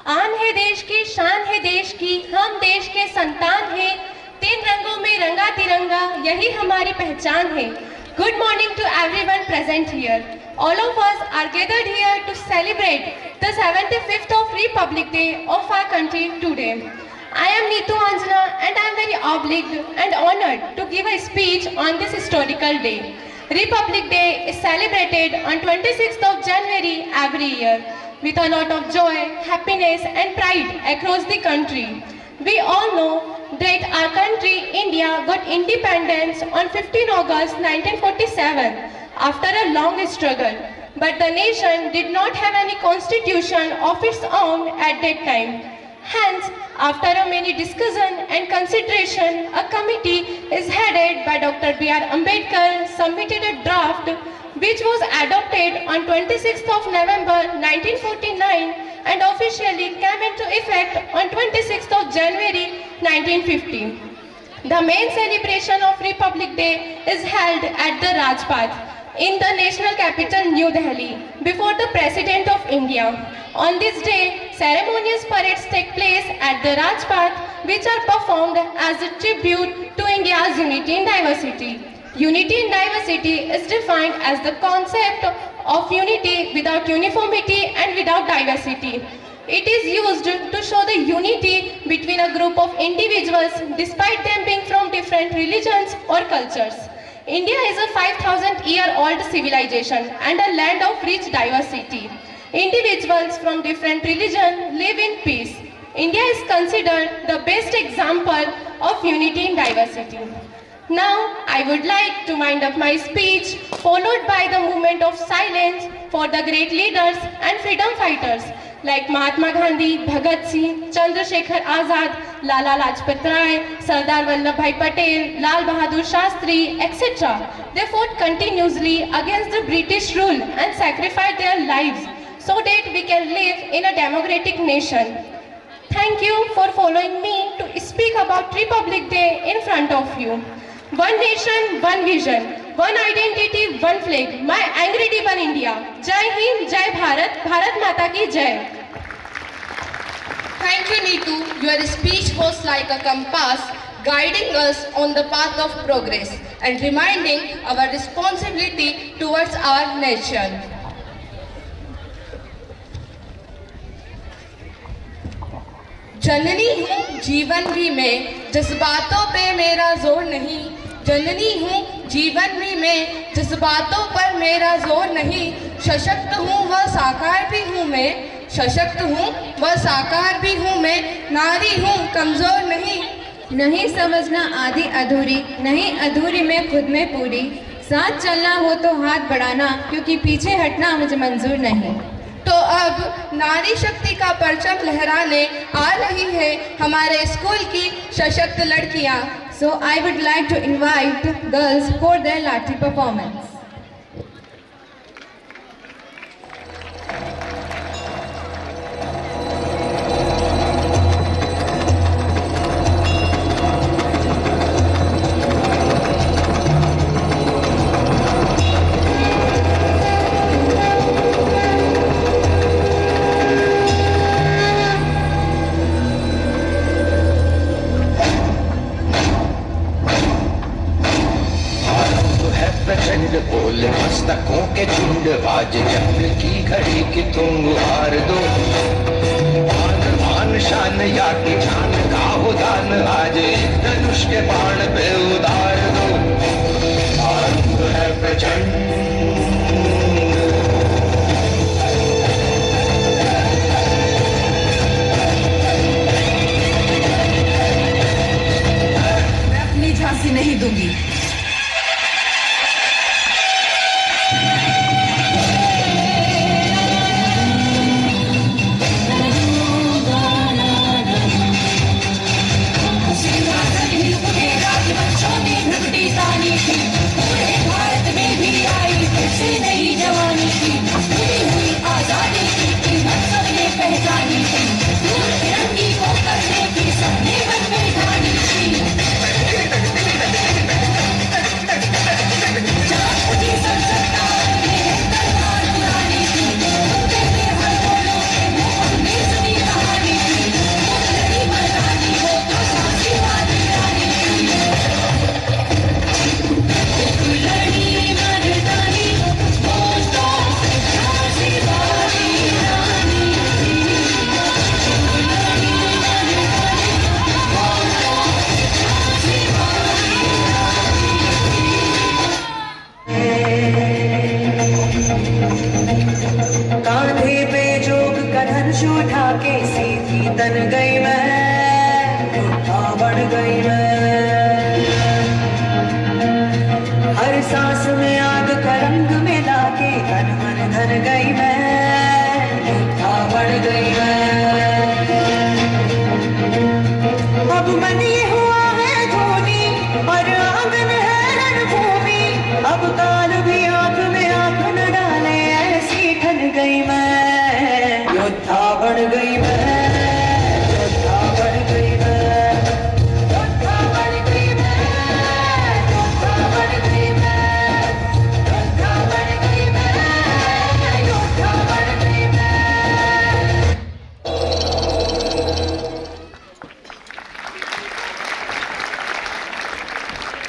आन है देश की, शान है देश की, हम देश के संतान हैं। तीन रंगों में रंगा तिरंगा, यही हमारी पहचान है। Good morning to everyone present here. All of us are gathered here to celebrate the 75th of Republic Day of our country today. I am Neetu Anjana and I am very obliged and honored to give a speech on this historical day. Republic Day is celebrated on 26th of January every year with a lot of joy, happiness and pride across the country. We all know that our country, India, got independence on 15 August 1947 after a long struggle. But the nation did not have any constitution of its own at that time. Hence, after a many discussion and consideration, a committee is headed by Dr. B.R. Ambedkar submitted a draft which was adopted on 26th of November 1949 and officially came into effect on 26th of January 1950. The main celebration of Republic Day is held at the Rajpath in the national capital New Delhi before the President of India. On this day, ceremonious parades take place at the Rajpath which are performed as a tribute to India's unity in diversity. Unity in diversity is defined as the concept of unity without uniformity and without diversity. It is used to show the unity between a group of individuals despite them being from different religions or cultures. India is a 5,000-year-old civilization and a land of rich diversity. Individuals from different religions live in peace. India is considered the best example of unity in diversity. Now, I would like to wind up my speech, followed by the moment of silence for the great leaders and freedom fighters like Mahatma Gandhi, Bhagat Singh, Chandrasekhar Azad, Lala Lajpat Rai, Sardar Vallabhbhai Patel, Lal Bahadur Shastri, etc. They fought continuously against the British rule and sacrificed their lives so that we can live in a democratic nation. Thank you for following me to speak about Republic Day in front of you. One nation, one vision, one identity, one flag. My incredible India. Jai Hind, Jai Bharat, Bharat Mata ki Jai. Thank you, Neetu. Your speech was like a compass, guiding us on the path of progress and reminding our responsibility towards our nation. जननी हूँ जीवन भी मैं, जज्बातों पे मेरा जोर नहीं। जननी हूँ जीवन भी मैं, जज्बातों पर मेरा जोर नहीं। सशक्त हूँ व साकार भी हूँ मैं, सशक्त हूँ व साकार भी हूँ मैं। नारी हूँ कमजोर नहीं। नहीं समझना आधी अधूरी, नहीं अधूरी मैं खुद में पूरी। साथ चलना हो तो हाथ बढ़ाना, क्योंकि पीछे हटना मुझे मंजूर नहीं। तो अब नारी शक्ति का परचम लहराने आ रही है हमारे स्कूल की सशक्त लड़कियां। So I would like to invite girls for their Lathi performance. बोले मस्तकों के झुंड, आज जंग की घड़ी की तुम हार दो। मान मान शान या की जान का हो दान, आज एक धनुष के बाण पे उतार दो। आरंभ है प्रचंड, मैं अपनी झांसी नहीं दूंगी। Show me के सीधी तन गई मैं, हाँ बढ़ गई मैं।